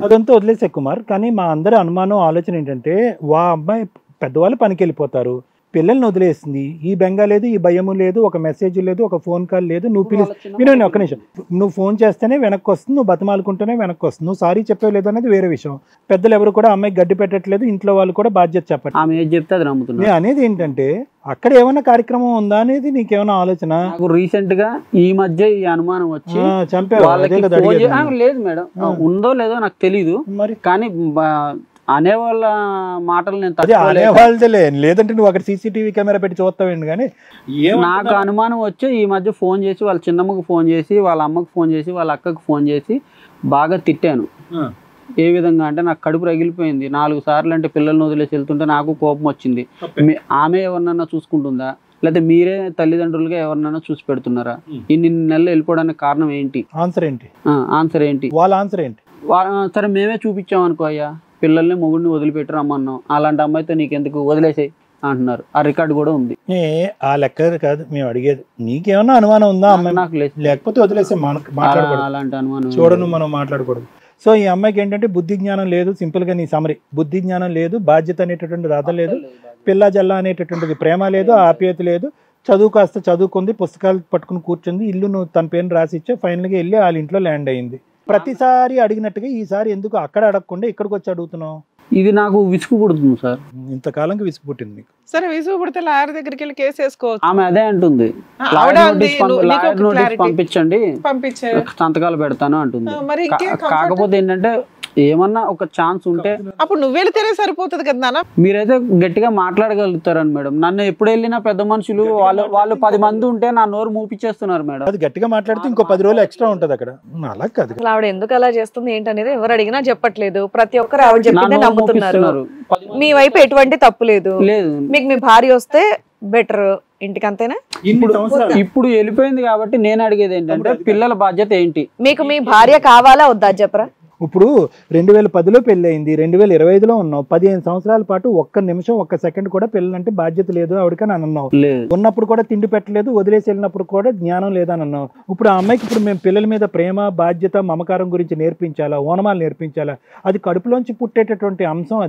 అదంతా వదిలేసే కుమార్. కానీ మా అందరి అనుమానం ఆలోచన ఏంటంటే అమ్మాయి పెద్దవాళ్ళు పనికి వెళ్ళిపోతారు, పిల్లల్ని వదిలేసింది, ఈ బెంగా లేదు, ఈ భయము లేదు, ఒక మెసేజ్ లేదు, ఒక ఫోన్ కాల్ లేదు. నువ్వు ఒక్క నిమిషం, నువ్వు ఫోన్ చేస్తేనే వెనక్కి వస్తుంది, నువ్వు బతిమాలుకుంటేనే వెనక్కి వస్తుంది, నువ్వు సారీ చెప్పే లేదు అనేది వేరే విషయం. పెద్దలు ఎవరు కూడా అమ్మాయికి గడ్డి పెట్టట్లేదు, ఇంట్లో వాళ్ళు కూడా బాధ్యత చెప్పట్లేదు. అనేది ఏంటంటే అక్కడ ఏమైనా కార్యక్రమం ఉందా అనేది నీకేమైనా ఆలోచన? రీసెంట్ గా ఈ మధ్య ఈ అనుమానం వచ్చి లేదు మేడం, ఉందో లేదో నాకు తెలీదు, కానీ అనేవాళ్ళ మాటలు నేను లేదంటే నువ్వు అక్కడ సీసీటీవీ కెమెరా పెట్టి చూస్తావేండి. కానీ నాకు అనుమానం వచ్చి ఈ మధ్య ఫోన్ చేసి వాళ్ళ చిన్నమ్మకి ఫోన్ చేసి వాళ్ళ అమ్మకి ఫోన్ చేసి వాళ్ళ అక్కకి ఫోన్ చేసి బాగా తిట్టాను. ఏ విధంగా అంటే నాకు కడుపు రగిలిపోయింది. 4 సార్లు అంటే పిల్లల్ని వదిలేసి వెళ్తుంటే నాకు కోపం వచ్చింది. ఆమె ఎవరినన్నా చూసుకుంటుందా, లేకపోతే మీరే తల్లిదండ్రులుగా ఎవరినైనా చూసి పెడుతున్నారా? ఇన్ని నెలలు వెళ్ళిపోవడానికి కారణం ఏంటి? ఆన్సర్ ఏంటి? వాళ్ళ ఆన్సర్ ఏంటి? సరే మేమే చూపించాం అనుకో, అయ్యా పిల్లల్ని మొగుడిని వదిలిపెట్టి రమ్మన్నాం, అలాంటి అమ్మాయితో నీకెందుకు, వదిలేసాయి అంటున్నారు. ఆ రికార్డు కూడా ఉంది. ఆ లెక్క కాదు మేము అడిగేది, నీకేమన్నా అనుమానం ఉందా అమ్మాయి? నాకు లేకపోతే వదిలేసే మాట్లాడకూడదు, అలాంటి అనుమానం చూడను, మనం మాట్లాడకూడదు. సో ఈ అమ్మాయికి ఏంటంటే బుద్ధి జ్ఞానం లేదు, సింపుల్ గా నీ సమరీ, బుద్ధి జ్ఞానం లేదు, బాధ్యత అనేటటువంటి రాత లేదు, పిల్ల జల్ల అనేటటువంటిది ప్రేమ లేదు, ఆప్యాయత లేదు. చదువు కాస్త చదువుకుంది, పుస్తకాలు పట్టుకుని కూర్చుంది, ఇల్లు నువ్వు తన పేరుని రాసి ఇచ్చా, ఫైనల్ గా వెళ్ళి వాళ్ళ ఇంట్లో ల్యాండ్ అయింది. ప్రతిసారి అడిగినట్టుగా ఈసారి ఎందుకు అక్కడ అడగకుండా ఇక్కడికి వచ్చి అడుగుతున్నావు? ఇది నాకు విసుగు పుడుతుంది సార్. ఇంతకాలం విసుగు పుట్టింది మీకు? సరే విసుగు పుడితే లాయర్ దగ్గరికి వెళ్ళి కేసు వేసుకోవచ్చు. ఆమె అదే అంటుంది, పంపించండి, సంతకాలు పెడతాను అంటుంది. కాకపోతే ఏంటంటే ఏమన్నా ఒక ఛాన్స్ ఉంటే అప్పుడు నువ్వు వెళితేనే సరిపోతుంది కదా నాన్న. మీరైతే గట్టిగా మాట్లాడగలుగుతారని మేడం. నన్ను ఎప్పుడు వెళ్ళినా పెద్ద మనుషులు వాళ్ళు 10 మంది ఉంటే నా నోరు మూపిచ్చేస్తున్నారు మేడం. అది గట్టిగా మాట్లాడితే ఇంకో 10 రోజులు ఎక్స్ట్రా ఉంటది అక్కడ. అలా కాదు, ఆవిడ ఎందుకు అలా చేస్తుంది ఏంటనేది ఎవరు అడిగినా చెప్పట్లేదు. ప్రతి ఒక్కరు ఆవిడ చెప్పిందే నమ్ముతున్నారు. మీ వైపు ఎటువంటి తప్పు లేదు. మీకు మీ భార్య వస్తే బెటర్ ఇంటికి, అంతేనా? ఇప్పుడు వెళ్ళిపోయింది కాబట్టి నేను అడిగేది ఏంటంటే పిల్లల బాధ్యత ఏంటి? మీకు మీ భార్య కావాలా వద్దా చెప్పరా? ఇప్పుడు 2010లో పెళ్లి అయింది, 2025లో ఉన్నావు. 15 సంవత్సరాల పాటు ఒక్క నిమిషం ఒక్క సెకండ్ కూడా పిల్లలంటే బాధ్యత లేదు ఆవిడకని అన్నావు. ఉన్నప్పుడు కూడా తిండి పెట్టలేదు, వదిలేసి వెళ్ళినప్పుడు కూడా జ్ఞానం లేదని అన్నావు. ఇప్పుడు ఆ అమ్మాయికి ఇప్పుడు మేము పిల్లల మీద ప్రేమ, బాధ్యత, మమకారం గురించి నేర్పించాలా, ఓనమాలు నేర్పించాలా? అది కడుపులోంచి పుట్టేటటువంటి అంశం,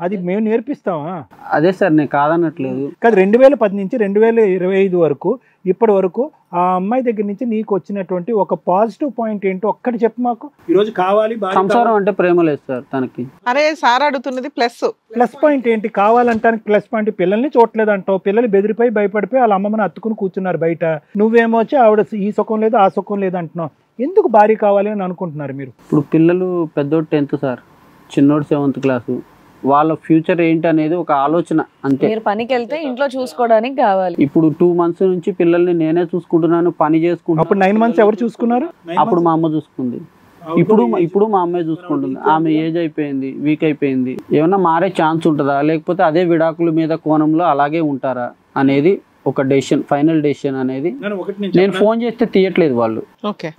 అది మేము నేర్పిస్తామా? అదే సార్, నేను కాదనట్లేదు. కాదు, 2010 నుంచి 2025 వరకు ఇప్పటి వరకు ఆ అమ్మాయి దగ్గర నుంచి నీకు వచ్చినటువంటి ఒక పాజిటివ్ పాయింట్ ఏంటో ఒక్కటి చెప్పు మాకు. ఈ రోజు కావాలి, సంసారం అంటే ప్రేమ లేదు సార్ తనకి. అరే సార్ అడుగుతున్నది ప్లస్ పాయింట్ ఏంటి? కావాలంటానికి ప్లస్ పాయింట్, పిల్లల్ని చూడలేదు అంటావు, పిల్లలు బెదిరిపోయి భయపడిపోయి వాళ్ళ అమ్మమ్మని అత్తుకుని కూర్చున్నారు బయట. నువ్వేమో వచ్చి ఆవిడ ఈ సుఖం లేదు ఆ సుఖం లేదు అంటున్నావు. ఎందుకు భార్య కావాలి అని అనుకుంటున్నారు మీరు? ఇప్పుడు పిల్లలు పెద్దోడు 10th సార్, చిన్నోడు 7th క్లాసు. వాళ్ళ ఫ్యూచర్ ఏంటి అనేది ఒక ఆలోచన అంతే. మీరు పనికి వెళ్తే ఇంట్లో చూసుకోవడానికి కావాలి. ఇప్పుడు 2 months నుంచి పిల్లల్ని నేనే చూసుకుంటున్నాను, పని చేసుకుంటున్నాను. అప్పుడు 9 months ఎవరు చూసుకున్నారు? అప్పుడు మా అమ్మ చూసుకుంది. ఇప్పుడు మా అమ్మాయి చూసుకుంటుంది. ఆమె ఏజ్ అయిపోయింది, వీక్ అయిపోయింది. ఏమన్నా మారే ఛాన్స్ ఉంటుందా, లేకపోతే అదే విడాకుల మీద కోణంలో అలాగే ఉంటారా అనేది ఒక డెసిషన్, ఫైనల్ డెసిషన్ అనేది. నేను ఫోన్ చేస్తే తీయట్లేదు వాళ్ళు.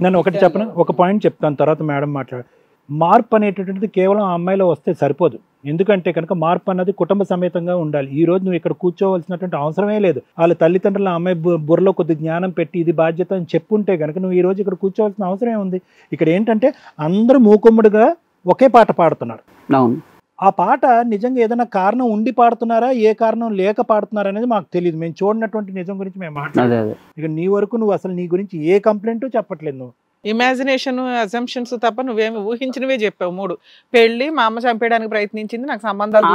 నేను ఒకటి చెప్పను, ఒక పాయింట్ చెప్తాను, తర్వాత మేడం మాట్లాడు. మార్పు అనేటటువంటిది కేవలం ఆ అమ్మాయిలో వస్తే సరిపోదు. ఎందుకంటే కనుక మార్పు అన్నది కుటుంబ సమేతంగా ఉండాలి. ఈ రోజు నువ్వు ఇక్కడ కూర్చోవలసినటువంటి అవసరమే లేదు. వాళ్ళ తల్లిదండ్రుల అమ్మాయి బుర్రలో కొద్ది జ్ఞానం పెట్టి ఇది బాధ్యత అని చెప్పుంటే కనుక నువ్వు ఈ రోజు ఇక్కడ కూర్చోవలసిన అవసరమే ఉంది. ఇక్కడ ఏంటంటే అందరూ మూకుమ్మడిగా ఒకే పాట పాడుతున్నారు. అవును, ఆ పాట నిజంగా ఏదైనా కారణం ఉండి పాడుతున్నారా, ఏ కారణం లేక పాడుతున్నారా అనేది మాకు తెలియదు. మేము చూడనటువంటి నిజం గురించి మేము మాట్లాడలేదు. ఇక నీ వరకు నువ్వు అసలు నీ గురించి ఏ కంప్లైంట్ చెప్పట్లేదు. నువ్వు ఇమాజినేషన్, అజంప్షన్స్ తప్ప నువ్వేమి ఊహించినవే చెప్పావు. 3 పెళ్లి, మా అమ్మ చంపేయడానికి ప్రయత్నించింది, నాకు సంబంధాలు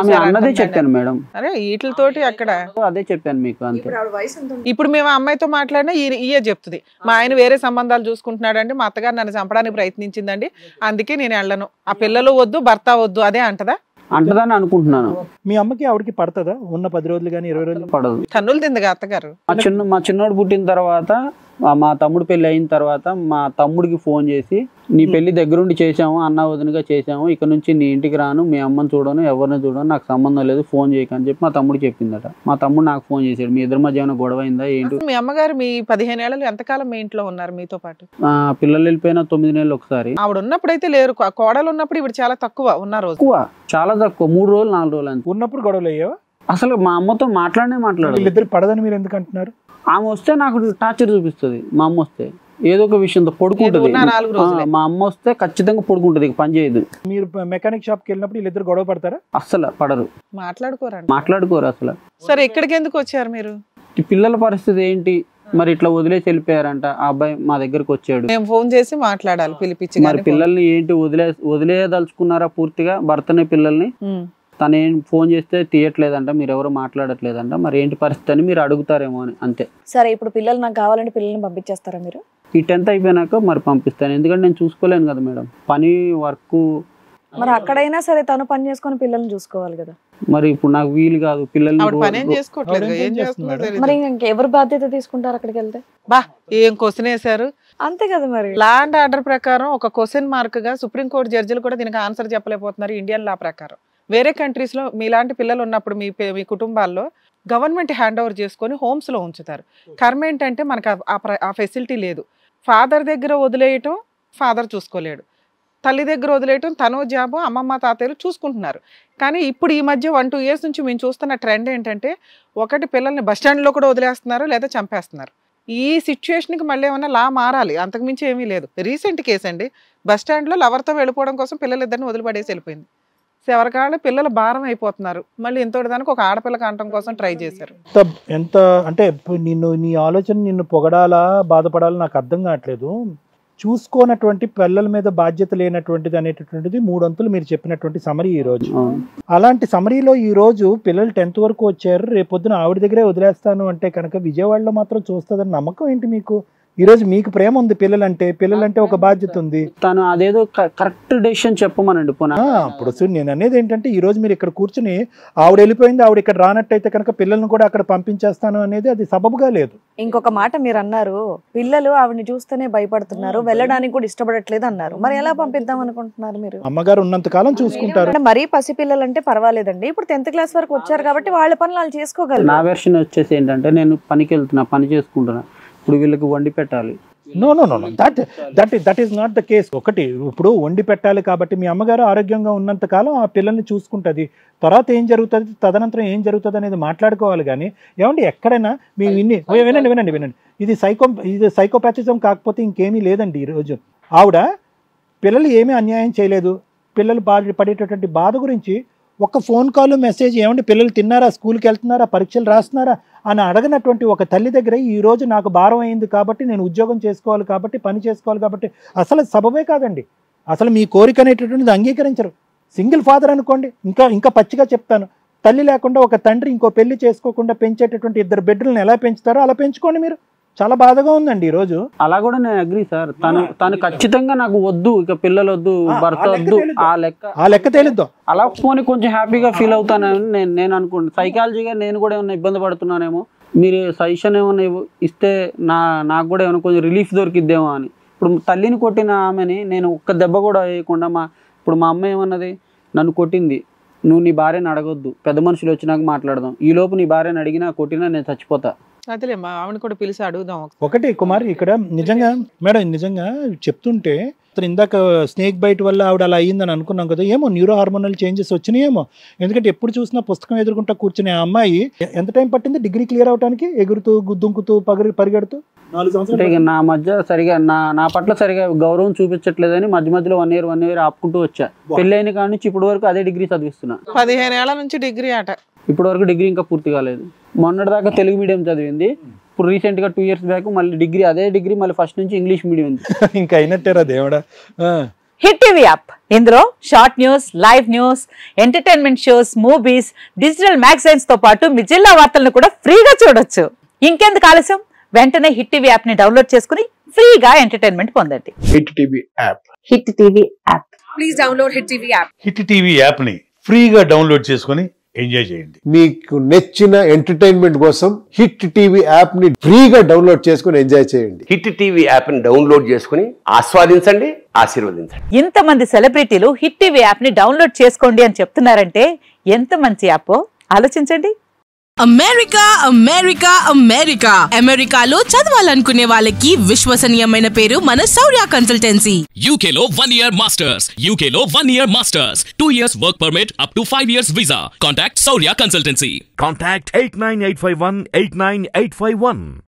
చెప్పాను మేడం. అరే వీటితోటి అక్కడ అదే చెప్పాను మీకు అంతే. ఇప్పుడు మేము అమ్మాయితో మాట్లాడినా ఈయే చెప్తుంది, మా ఆయన వేరే సంబంధాలు చూసుకుంటున్నాడు అండి, మా అత్తగారు నన్ను చంపడానికి ప్రయత్నించిందండి, అందుకే నేను వెళ్ళను, ఆ పిల్లలు వద్దు భర్త వద్దు, అదే అంటదా? అంటదని అనుకుంటున్నాను. మీ అమ్మకి ఆవిడకి పడుతుందా? ఉన్న 10 రోజులు కానీ 20 రోజులు పడదు. తన్నులు తిందిగా అత్తగారు. మా చిన్నోడు పుట్టిన తర్వాత, మా తమ్ముడు పెళ్లి అయిన తర్వాత మా తమ్ముడికి ఫోన్ చేసి, నీ పెళ్లి దగ్గరుండి చేసాము, అన్న వదినగా చేసాము, ఇక నుంచి నీ ఇంటికి రాను, మీ అమ్మని చూడను, ఎవరిని చూడను, నాకు సంబంధం లేదు, ఫోన్ చేయకని చెప్పి మా తమ్ముడు చెప్పిందట. మా తమ్ముడు నాకు ఫోన్ చేశాడు, మీ ఇద్దరి మధ్య ఏమైనా గొడవ అయిందా ఏంటి? మీ అమ్మగారు మీ 15 ఏళ్ళు ఎంతకాలం మీ ఇంట్లో ఉన్నారు మీతో పాటు? పిల్లలు వెళ్ళిపోయిన 9 నెలలు ఒకసారి. ఆవిడ ఉన్నప్పుడు అయితే లేరు, కోడలు ఉన్నప్పుడు ఇప్పుడు చాలా తక్కువ ఉన్న రోజు. చాలా తక్కువ, 3 రోజులు 4 రోజులు అంతే. ఉన్నప్పుడు గొడవలు అయ్యావా? అసలు మా అమ్మతో మాట్లాడు. వీళ్ళిద్దరు పడదని మీరు ఎందుకు అంటున్నారు? ఆమె వస్తే నాకు టార్చర్ చూపిస్తుంది. మా అమ్మ వస్తే ఏదో ఒక విషయంతో పడుకుంటుంది. మా అమ్మ వస్తే ఖచ్చితంగా పడుకుంటుంది, పని చేయదు. మీరు మెకానిక్ షాప్ కి వెళ్ళినప్పుడు వీళ్ళిద్దరు గొడవ పడతారా? అస్సలు పడరు, మాట్లాడుకోరు అసలు. సరే ఇక్కడికి ఎందుకు వచ్చారు మీరు? పిల్లల పరిస్థితి ఏంటి మరి, ఇట్లా వదిలేసి వెళ్ళిపోయారంట. ఆ అబ్బాయి మా దగ్గరకు వచ్చాడు, మేము ఫోన్ చేసి మాట్లాడాలి పిలిపించి. మరి పిల్లల్ని ఏంటి వదిలేదలుచుకున్నారా పూర్తిగా భర్తని పిల్లల్ని? తను ఏం ఫోన్ చేస్తే తీయట్లేదంట, మీరు ఎవరు మాట్లాడట్లేదంట, మరి ఏంటి పరిస్థితి అని మీరు అడుగుతారేమో అని అంతే. సరే ఇప్పుడు పిల్లలు నాకు కావాలంటే పిల్లల్ని పంపించేస్తారా మీరు? ఈ 10th అయిపోయినాక మరి పంపిస్తాను, ఎందుకంటే నేను చూసుకోలేను కదా మేడం, పని వర్క్. మరి అక్కడైనా సరే తను పని చేసుకొని పిల్లల్ని చూసుకోవాలి కదా. మరి ఇప్పుడు నాకు వీలు కాదు, పిల్లల్ని మరి ఇంకెవరు బాధ్యత తీసుకుంటారు అక్కడికి వెళ్తే? బా ఏం క్వశ్చన్ వేశారు, అంతే కదా. మరి లా అండ్ ఆర్డర్ ప్రకారం ఒక క్వశ్చన్ మార్క్ గా సుప్రీంకోర్టు జడ్జిలు కూడా దీనికి ఆన్సర్ చెప్పలేకపోతున్నారు. ఇండియన్ లా ప్రకారం వేరే కంట్రీస్ లో మీలాంటి పిల్లలు ఉన్నప్పుడు మీ కుటుంబాల్లో గవర్నమెంట్ హ్యాండ్ ఓవర్ చేసుకొని హోమ్స్ లో ఉంచుతారు. కర్మ ఏంటంటే మనకు ఆ ఫెసిలిటీ లేదు. ఫాదర్ దగ్గర వదిలేయటం ఫాదర్ చూసుకోలేడు, తల్లి దగ్గర వదిలేయటం తనో జాబు అమ్మమ్మ తాతయ్యలు చూసుకుంటున్నారు. కానీ ఇప్పుడు ఈ మధ్య 1-2 years నుంచి మేము చూస్తున్న ట్రెండ్ ఏంటంటే, ఒకటి పిల్లల్ని బస్ స్టాండ్లో కూడా వదిలేస్తున్నారు లేదా చంపేస్తున్నారు. ఈ సిచ్యువేషన్కి మళ్ళీ ఏమైనా లా మారాలి, అంతకుమించి ఏమీ లేదు. రీసెంట్ కేసు అండి, బస్ స్టాండ్లో లవర్తో వెళ్ళిపోవడం కోసం పిల్లలిద్దరిని వదిలిపడేసి వెళ్ళిపోయింది. ఎవరికాళ్ళు పిల్లలు భారం అయిపోతున్నారు, మళ్ళీ ఇంతటి దానికి ఒక ఆడపిల్ల కంటం కోసం ట్రై చేశారు. ఎంత అంటే నీ ఆలోచన నిన్ను పొగడాలా బాధపడాలా నాకు అర్థం కావట్లేదు. చూసుకోనటువంటి పిల్లల మీద బాధ్యత లేనటువంటిది అనేటటువంటిది 3 అంతులు మీరు చెప్పినటువంటి సమరీ ఈ రోజు. అలాంటి సమరీలో ఈ రోజు పిల్లలు 10th వరకు వచ్చారు, రేపొద్దున ఆవిడ దగ్గరే వదిలేస్తాను అంటే కనుక విజయవాడలో మాత్రం చూస్తుందని నమ్మకం ఏంటి మీకు? ఈ రోజు మీకు ప్రేమ ఉంది పిల్లలంటే ఒక బాధ్యత ఉంది. తను అదేదో కరెక్ట్ డెసిషన్ చెప్పమనండి. ఇప్పుడు నేను అనేది ఏంటంటే, ఈ రోజు మీరు ఇక్కడ కూర్చుని ఆవిడ వెళ్ళిపోయింది, ఆవిడ ఇక్కడ రానట్టయితే కనుక పిల్లల్ని కూడా అక్కడ పంపించేస్తాను అనేది అది సబబుగా లేదు. ఇంకొక మాట మీరు అన్నారు, పిల్లలు ఆవిడని చూస్తేనే భయపడుతున్నారు, వెళ్ళడానికి కూడా ఇష్టపడట్లేదు అన్నారు. మరి ఎలా పంపిద్దాం అనుకుంటున్నారు మీరు? అమ్మగారు ఉన్నంత కాలం చూసుకుంటారు. మరీ పసిపిల్లలు అంటే పర్వాలేదండి, ఇప్పుడు 10th class వరకు వచ్చారు కాబట్టి వాళ్ళ పనులు వాళ్ళు చేసుకోగలరు. నా వెర్షన్ వచ్చేసి ఏంటంటే, నేను పనికి వెళ్తున్నా, పని చేసుకుంటున్నా, ఇప్పుడు వీళ్ళకి వండి పెట్టాలి. Know that is not the case. ఒకటి ఇప్పుడు వండి పెట్టాలి కాబట్టి మీ అమ్మగారు ఆరోగ్యంగా ఉన్నంత కాలం ఆ పిల్లల్ని చూసుకుంటుంది. తర్వాత ఏం జరుగుతుంది, తదనంతరం ఏం జరుగుతుంది అనేది మాట్లాడుకోవాలి. కానీ ఏమండి ఎక్కడైనా మీ వినండి, ఇది సైకోపాథిజం కాకపోతే ఇంకేమీ లేదండి. ఈరోజు ఆవిడ పిల్లలు ఏమీ అన్యాయం చేయలేదు, పిల్లలు పడేటటువంటి బాధ గురించి ఒక ఫోన్ కాల్ మెసేజ్, ఏమంటే పిల్లలు తిన్నారా, స్కూల్కి వెళ్తున్నారా, పరీక్షలు రాస్తున్నారా అని అడగనటువంటి ఒక తల్లి దగ్గర ఈ రోజు నాకు భారం అయింది కాబట్టి నేను ఉద్యోగం చేసుకోవాలి కాబట్టి పని చేసుకోవాలి కాబట్టి అసలు సబబే కాదండి. అసలు మీ కోరిక అనేటటువంటిది అంగీకరించరు. సింగిల్ ఫాదర్ అనుకోండి, ఇంకా పచ్చిగా చెప్తాను, తల్లి లేకుండా ఒక తండ్రి ఇంకో పెళ్లి చేసుకోకుండా పెంచేటటువంటి 2 బిడ్డలను ఎలా పెంచుతారో అలా పెంచుకోండి మీరు. చాలా బాధగా ఉందండి ఈ రోజు. అలా కూడా నేను అగ్రీ సార్. తను ఖచ్చితంగా నాకు వద్దు, ఇక పిల్లలు వద్దు, భర్త వద్దు, ఆ లెక్క తేలిద్దాం. అలా పోనీ కొంచెం హ్యాపీగా ఫీల్ అవుతానని నేను అనుకుంటున్నాను. సైకాలజీగా నేను కూడా ఏమైనా ఇబ్బంది పడుతున్నానేమో, మీరు సజెషన్ ఏమైనా ఇస్తే నాకు కూడా ఏమైనా కొంచెం రిలీఫ్ దొరికిద్దేమో అని. ఇప్పుడు తల్లిని కొట్టిన ఆమెని నేను ఒక్క దెబ్బ కూడా వేయకుండా ఇప్పుడు మా అమ్మ ఏమన్నది, నన్ను కొట్టింది, నువ్వు నీ భార్యను అడగొద్దు, పెద్ద మనుషులు వచ్చినాక మాట్లాడదాం, ఈ లోపు నీ భార్యను అడిగినా కొట్టినా నేను చచ్చిపోతా. అదేలే మా ఆవిడ కూడా పిలిచి అడుగుదాం. ఒకటి కుమార్, ఇక్కడ నిజంగా మేడం నిజంగా చెప్తుంటే ఇందాక స్నేక్ బైట్ వల్ల ఆవిడ అలా అయ్యిందని అనుకున్నాం కదా, ఏమో న్యూరో హార్మోనల్ చేంజెస్ వచ్చినాయేమో. ఎందుకంటే ఎప్పుడు చూసినా పుస్తకం ఎదుర్కొంటా కూర్చునే ఆ అమ్మాయి ఎంత టైం పట్టింది డిగ్రీ క్లియర్ అవడానికి? ఎగురుతూ దుంకుతూ పరిగెడుతూ 4 సంవత్సరాలు. నా మధ్య సరిగా నా పట్ల సరిగా గౌరవం చూపించట్లేదని మధ్యలో 1 year ఆపుకుంటూ వచ్చా. పెళ్ళైన కాడి నుంచి ఇప్పటి వరకు అదే డిగ్రీ చదివిస్తున్నా. 15 ఏళ్ల నుంచి డిగ్రీ అట. ఇప్పటి వరకు డిగ్రీ ఇంకా పూర్తి కాలేదు. మొన్నటిదాకా తెలుగు మీడియం చదివింది, ఇప్పుడు రీసెంట్ గా 2 years బ్యాక్ మళ్ళీ అదే డిగ్రీ మళ్ళీ ఫస్ట్ నుంచి ఇంగ్లీష్ మీడియం. ఇంకా అయినట్టేరా దేవుడా. హిట్ టీవీ యాప్, ఇందులో short news, live news, entertainment shows, movies, digital magazines తో పాటు మీ జిల్లా వార్తలను కూడా ఫ్రీగా చూడొచ్చు. ఇంకెందుకు ఆలస్యం, వెంటనే హిట్ టీవీ యాప్ ని డౌన్లోడ్ చేసుకుని ఫ్రీగా ఎంటర్టైన్మెంట్ పొందండి. Hit TV app. Hit TV app. Please download hit TV app. Hit TV app ని ఫ్రీగా డౌన్లోడ్ చేసుకుని ఎంజాయ్ చేయండి. మీకు నచ్చిన ఎంటర్టైన్మెంట్ కోసం హిట్ టీవీ యాప్ ని ఫ్రీగా డౌన్లోడ్ చేసుకుని ఎంజాయ్ చేయండి. హిట్ టీవీ యాప్ ని డౌన్లోడ్ చేసుకుని ఆస్వాదించండి, ఆశీర్వదించండి. ఇంతమంది సెలబ్రిటీలు హిట్ టీవీ యాప్ ని డౌన్లోడ్ చేసుకోండి అని చెప్తున్నారంటే ఎంత మంచి యాప్ ఆలోచించండి. అమెరికా అమెరికా అమెరికా అమెరికాలో చదవాలనుకునే వాళ్ళకి విశ్వసనీయమైన పేరు మన శౌర్య కన్సల్టెన్సీ. UK లో 1 year masters, UK లో 1 year masters, 2 years work permit up to 5 years visa. Contact Saurya Consultancy. Contact 89851 89851.